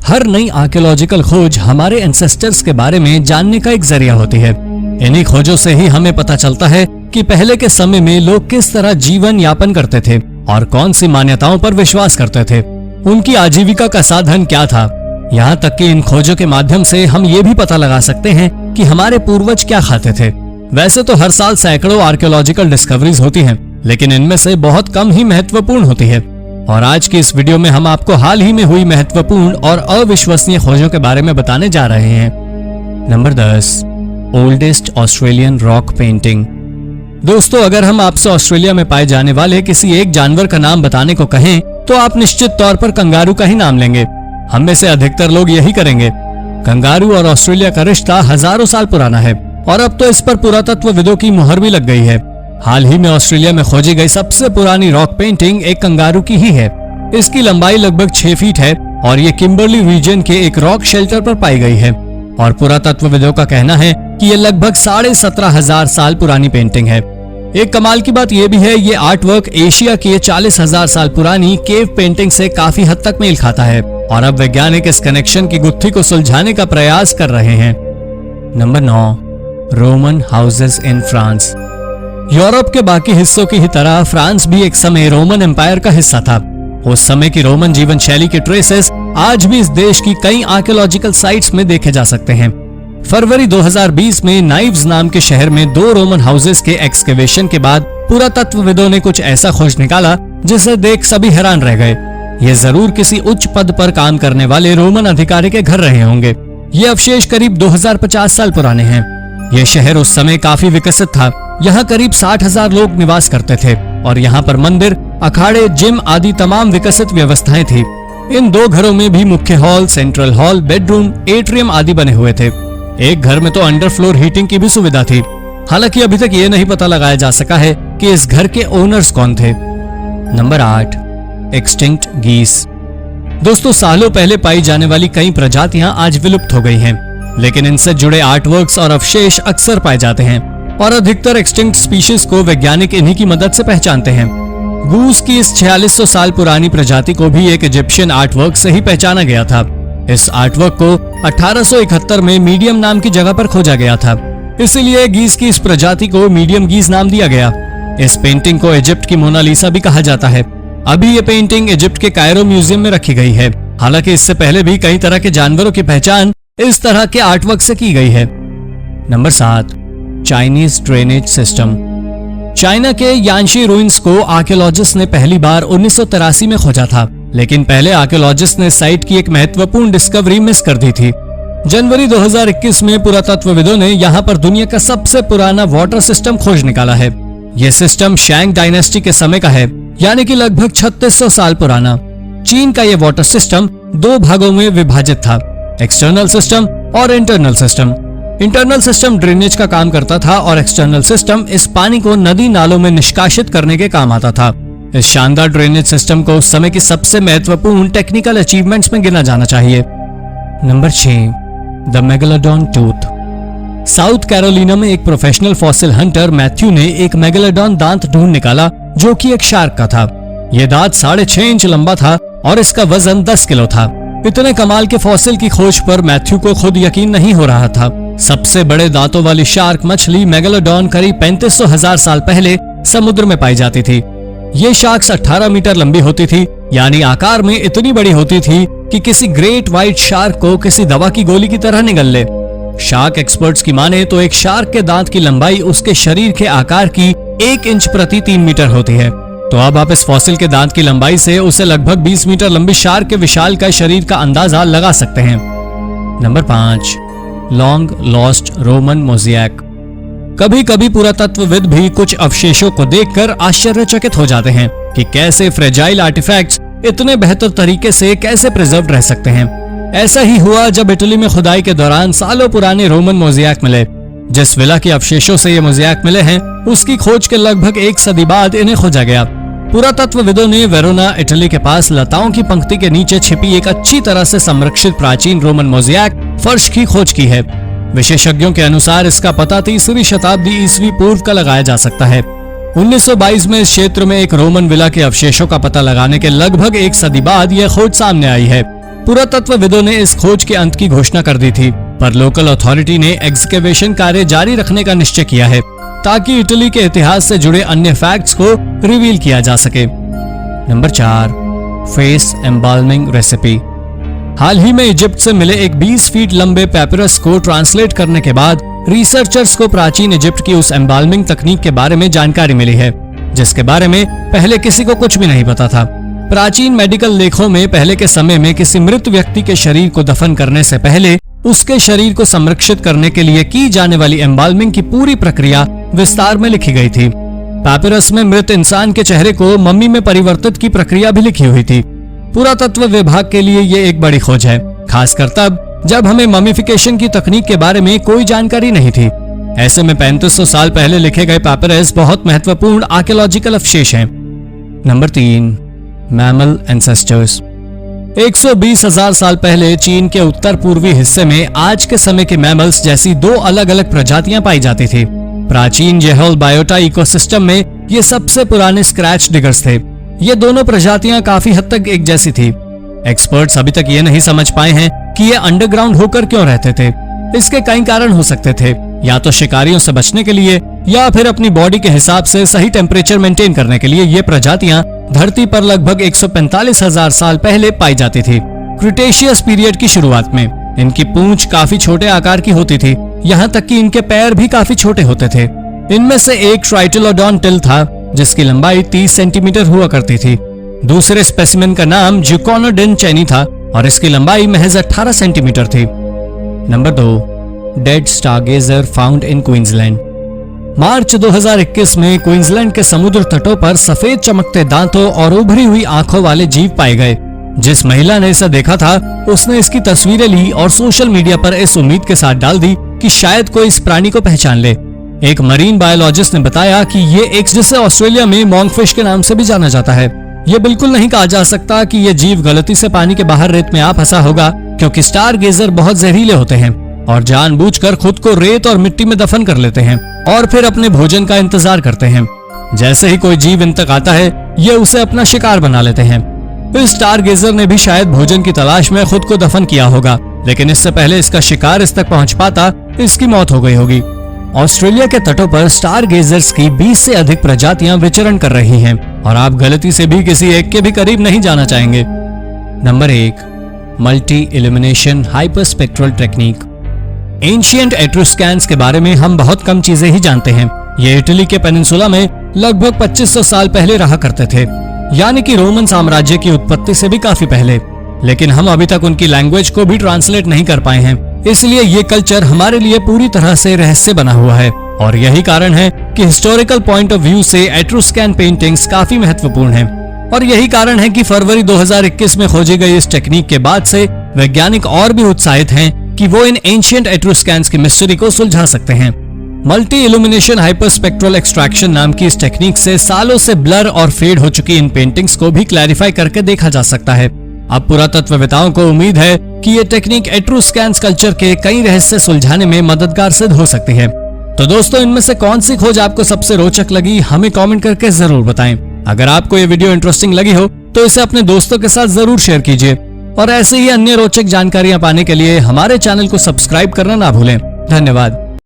हर नई आर्कियोलॉजिकल खोज हमारे एंसेस्टर्स के बारे में जानने का एक जरिया होती है। इन्हीं खोजों से ही हमें पता चलता है कि पहले के समय में लोग किस तरह जीवन यापन करते थे और कौन सी मान्यताओं पर विश्वास करते थे। उनकी आजीविका का साधन क्या था। यहाँ तक कि इन खोजों के माध्यम से हम ये भी पता लगा सकते हैं कि हमारे पूर्वज क्या खाते थे। वैसे तो हर साल सैकड़ों आर्कियोलॉजिकल डिस्कवरीज होती हैं, लेकिन इनमें से बहुत कम ही महत्वपूर्ण होती है। और आज की इस वीडियो में हम आपको हाल ही में हुई महत्वपूर्ण और अविश्वसनीय खोजों के बारे में बताने जा रहे हैं। Number 10, oldest Australian rock painting. दोस्तों, अगर हम आपसे ऑस्ट्रेलिया में पाए जाने वाले किसी एक जानवर का नाम बताने को कहें तो आप निश्चित तौर पर कंगारू का ही नाम लेंगे। हम में से अधिकतर लोग यही करेंगे। कंगारू और ऑस्ट्रेलिया का रिश्ता हजारों साल पुराना है और अब तो इस पर पुरातत्वविदों की मुहर भी लग गई है। हाल ही में ऑस्ट्रेलिया में खोजी गई सबसे पुरानी रॉक पेंटिंग एक कंगारू की ही है। इसकी लंबाई लगभग 6 फीट है और ये किम्बरली रीजन के एक रॉक शेल्टर पर पाई गई है। और पुरातत्वविदों का कहना है कि ये लगभग 17,500 साल पुरानी पेंटिंग है। एक कमाल की बात यह भी है, ये आर्ट वर्क एशिया की 40,000 साल पुरानी केव पेंटिंग से काफी हद तक मेल खाता है और अब वैज्ञानिक इस कनेक्शन की गुत्थी को सुलझाने का प्रयास कर रहे हैं। Number 9, Roman houses in France. Europe के बाकी हिस्सों की ही तरह फ्रांस भी एक समय रोमन एम्पायर का हिस्सा था। उस समय की रोमन जीवन शैली के ट्रेसेस आज भी इस देश की कई आर्कियोलॉजिकल साइट्स में देखे जा सकते हैं। फरवरी 2020 में नाइव्स नाम के शहर में 2 रोमन हाउसेस के एक्सकेवेशन के बाद पुरातत्वविदों ने कुछ ऐसा खोज निकाला जिसे देख सभी हैरान रह गए। ये जरूर किसी उच्च पद पर काम करने वाले रोमन अधिकारी के घर रहे होंगे। ये अवशेष करीब 2050 साल पुराने हैं। ये शहर उस समय काफी विकसित था। यहाँ करीब 60,000 लोग निवास करते थे और यहाँ पर मंदिर, अखाड़े, जिम आदि तमाम विकसित व्यवस्थाएं थी। इन 2 घरों में भी मुख्य hall, central hall, bedroom, atrium आदि बने हुए थे। एक घर में तो अंडर फ्लोर हीटिंग की भी सुविधा थी। हालांकि अभी तक ये नहीं पता लगाया जा सका है कि इस घर के ओनर्स कौन थे। नंबर 8, एक्सटिंक्ट गीस। दोस्तों, सालों पहले पाई जाने वाली कई प्रजातियां आज विलुप्त हो गई हैं, लेकिन इनसे जुड़े आर्टवर्क्स और अवशेष अक्सर पाए जाते हैं और अधिकतर एक्सटिंक्ट स्पीशीज को वैज्ञानिक इन्हीं की मदद से पहचानते हैं। गूस की इस 4600 साल पुरानी प्रजाति को भी एक इजिप्शियन आर्टवर्क से ही पहचाना गया था। इस आर्टवर्क को 1871 में मीडियम नाम की जगह पर खोजा गया था, इसीलिए गीस की इस प्रजाति को मीडियम गीस नाम दिया गया। इस पेंटिंग को इजिप्ट की मोनालिसा भी कहा जाता है। अभी ये पेंटिंग इजिप्ट के कायरो म्यूजियम में रखी गई है। हालांकि इससे पहले भी कई तरह के जानवरों की पहचान इस तरह के आर्टवर्क से की गई है। Number 7, Chinese drainage system. China के यानशी रूइंस को आर्कियोलॉजिस्ट ने पहली बार 1983 में खोजा था, लेकिन पहले आर्कियोलॉजिस्ट ने साइट की एक महत्वपूर्ण डिस्कवरी मिस कर दी थी। जनवरी 2021 में पुरातत्वविदों ने यहाँ पर दुनिया का सबसे पुराना वाटर सिस्टम खोज निकाला है। यह सिस्टम शैंग डायनेस्टी के समय का है, यानी कि लगभग 3600 साल पुराना। चीन का यह वाटर सिस्टम 2 भागों में विभाजित था, एक्सटर्नल सिस्टम और internal system. Internal system drainage का काम करता था और एक्सटर्नल सिस्टम इस पानी को नदी नालों में निष्कासित करने के काम आता था। इस शानदार ड्रेनेज सिस्टम को उस समय की सबसे महत्वपूर्ण टेक्निकल अचीवमेंट्स में गिना जाना चाहिए। Number 6, the megalodon tooth. South Carolina में एक प्रोफेशनल फॉसिल हंटर मैथ्यू ने एक मेगालोडॉन दांत ढूंढ निकाला जो कि एक शार्क का था। यह दांत 6.5 इंच लंबा था और इसका वजन 10 किलो था। इतने कमाल के फॉसिल की खोज पर मैथ्यू को खुद यकीन नहीं हो रहा था। सबसे बड़े दांतों वाली शार्क मछली मेगालोडॉन करीब 3500 साल पहले समुद्र में पाई जाती थी। ये शार्क्स 18 मीटर लंबी होती थी, यानी आकार में इतनी बड़ी होती थी कि किसी ग्रेट व्हाइट शार्क को किसी दवा की गोली की तरह निगल ले। शार्क एक्सपर्ट्स की माने तो एक शार्क के दांत की लंबाई उसके शरीर के आकार की 1 इंच प्रति 3 मीटर होती है। तो अब आप इस फॉसिल के दांत की लंबाई से उसे लगभग 20 मीटर लंबी शार्क के विशालकाय शरीर का अंदाजा लगा सकते हैं। Number 5, long lost Roman mosaic. कभी कभी पुरातत्वविद भी कुछ अवशेषों को देखकर आश्चर्यचकित हो जाते हैं कि कैसे फ्रेजाइल आर्टिफैक्ट्स इतने बेहतर तरीके से कैसे प्रिजर्व रह सकते हैं। ऐसा ही हुआ जब इटली में खुदाई के दौरान सालों पुराने रोमन मोज़ेक मिले। जिस विला के अवशेषों से ये मोज़ेक मिले हैं, उसकी खोज के लगभग 1 सदी बाद इन्हें खोजा गया। पुरातत्वविदों ने वेरोना, इटली के पास लताओं की पंक्ति के नीचे छिपी एक अच्छी तरह से संरक्षित प्राचीन रोमन मोज़ेक फर्श की खोज की है। विशेषज्ञों के अनुसार इसका पता 3वीं शताब्दी ईस्वी पूर्व का लगाया जा सकता है। 1922 में इस क्षेत्र में एक रोमन विला के अवशेषों का पता लगाने के लगभग 1 सदी बाद यह खोज सामने आई है। पुरातत्वविदों ने इस खोज के अंत की घोषणा कर दी थी, पर लोकल अथॉरिटी ने एक्सकेवेशन कार्य जारी रखने का निश्चय किया है ताकि इटली के इतिहास से जुड़े अन्य फैक्ट्स को रिवील किया जा सके। Number 4, face embalming recipe. हाल ही में इजिप्ट से मिले एक 20 फीट लंबे पैपिरस को ट्रांसलेट करने के बाद रिसर्चर्स को प्राचीन इजिप्ट की उस एम्बाल्मिंग तकनीक के बारे में जानकारी मिली है, जिसके बारे में पहले किसी को कुछ भी नहीं पता था। प्राचीन मेडिकल लेखों में पहले के समय में किसी मृत व्यक्ति के शरीर को दफन करने से पहले उसके शरीर को संरक्षित करने के लिए की जाने वाली एम्बाल्मिंग की पूरी प्रक्रिया विस्तार में लिखी गई थी। पैपिरस में मृत इंसान के चेहरे को मम्मी में परिवर्तित की प्रक्रिया भी लिखी हुई थी। पुरातत्व विभाग के लिए ये एक बड़ी खोज है, खासकर तब जब हमें ममीफिकेशन की तकनीक के बारे में कोई जानकारी नहीं थी। ऐसे में 3500 साल पहले लिखे गए पैपिरस बहुत महत्वपूर्ण आर्कियोलॉजिकल अवशेष हैं। Number 3, mammal ancestors. 120,000 साल पहले चीन के उत्तर पूर्वी हिस्से में आज के समय के मैमल्स जैसी 2 अलग अलग प्रजातियां पाई जाती थी। प्राचीन जेहोल बायोटा इकोसिस्टम में ये सबसे पुराने स्क्रैच डिगर्स थे। ये दोनों प्रजातियां काफी हद तक एक जैसी थी। एक्सपर्ट्स अभी तक ये नहीं समझ पाए हैं कि ये अंडरग्राउंड होकर क्यों रहते थे। इसके कई कारण हो सकते थे, या तो शिकारियों से बचने के लिए या फिर अपनी बॉडी के हिसाब से सही टेम्परेचर मेंटेन करने के लिए ये प्रजातियां धरती पर लगभग 145,000 साल पहले पाई जाती थी। क्रिटेशियस पीरियड की शुरुआत में इनकी पूंछ काफी छोटे आकार की होती थी, यहाँ तक कि इनके पैर भी काफी छोटे होते थे। इनमें से एक ट्राइटिलोडॉन टिल था जिसकी लंबाई 30 सेंटीमीटर हुआ करती थी। दूसरे स्पेसिमेन का नाम जुकोनोडिन चैनी था और इसकी लंबाई महज 18 सेंटीमीटर थी। Number 2, dead stargazer found in Queensland. March 2021 में क्वींसलैंड के समुद्र तटों पर सफेद चमकते दांतों और उभरी हुई आंखों वाले जीव पाए गए। जिस महिला ने इसे देखा था उसने इसकी तस्वीरें ली और सोशल मीडिया पर इस उम्मीद के साथ डाल दी कि शायद कोई इस प्राणी को पहचान ले। एक मरीन बायोलॉजिस्ट ने बताया कि ये एक, जिसे ऑस्ट्रेलिया में मॉन्गफिश के नाम से भी जाना जाता है। ये बिल्कुल नहीं कहा जा सकता कि ये जीव गलती से पानी के बाहर रेत में आ फंसा होगा, क्योंकि स्टार गेजर बहुत जहरीले होते हैं और जानबूझकर खुद को रेत और मिट्टी में दफन कर लेते हैं और फिर अपने भोजन का इंतजार करते हैं। जैसे ही कोई जीव इन तक आता है ये उसे अपना शिकार बना लेते हैं। इस स्टार गेजर ने भी शायद भोजन की तलाश में खुद को दफन किया होगा, लेकिन इससे पहले इसका शिकार इस तक पहुंच पाता इसकी मौत हो गई होगी। ऑस्ट्रेलिया के तटों पर स्टार गेजर्स की 20 से अधिक प्रजातियां विचरण कर रही हैं और आप गलती से भी किसी एक के भी करीब नहीं जाना चाहेंगे। Number 1, multi illumination hyperspectral technique. Ancient Etruscans के बारे में हम बहुत कम चीजें ही जानते हैं। ये इटली के पेनिनसुला में लगभग 2500 साल पहले रहा करते थे, यानी कि रोमन साम्राज्य की उत्पत्ति से भी काफी पहले। लेकिन हम अभी तक उनकी लैंग्वेज को भी ट्रांसलेट नहीं कर पाए हैं, इसलिए ये कल्चर हमारे लिए पूरी तरह से रहस्य बना हुआ है। और यही कारण है कि हिस्टोरिकल पॉइंट ऑफ व्यू से एट्रुस्कैन पेंटिंग्स काफी महत्वपूर्ण हैं। और यही कारण है कि फरवरी 2021 में खोजी गई इस टेक्निक के बाद से वैज्ञानिक और भी उत्साहित हैं कि वो इन एंशिएंट एट्रुस्कैंस की मिस्ट्री को सुलझा सकते हैं। मल्टी इल्यूमिनेशन हाइपरस्पेक्ट्रल एक्सट्रैक्शन नाम की इस टेक्निक से सालों से ब्लर और फेड हो चुकी इन पेंटिंग्स को भी क्लैरिफाई करके देखा जा सकता है। अब पुरातत्ववेताओं को उम्मीद है कि ये टेक्निक एट्रुस्कैंस कल्चर के कई रहस्य सुलझाने में मददगार सिद्ध हो सकती है। तो दोस्तों, इनमें से कौन सी खोज आपको सबसे रोचक लगी, हमें कमेंट करके जरूर बताएं। अगर आपको ये वीडियो इंटरेस्टिंग लगी हो तो इसे अपने दोस्तों के साथ जरूर शेयर कीजिए और ऐसे ही अन्य रोचक जानकारियां पाने के लिए हमारे चैनल को सब्सक्राइब करना ना भूलें। धन्यवाद।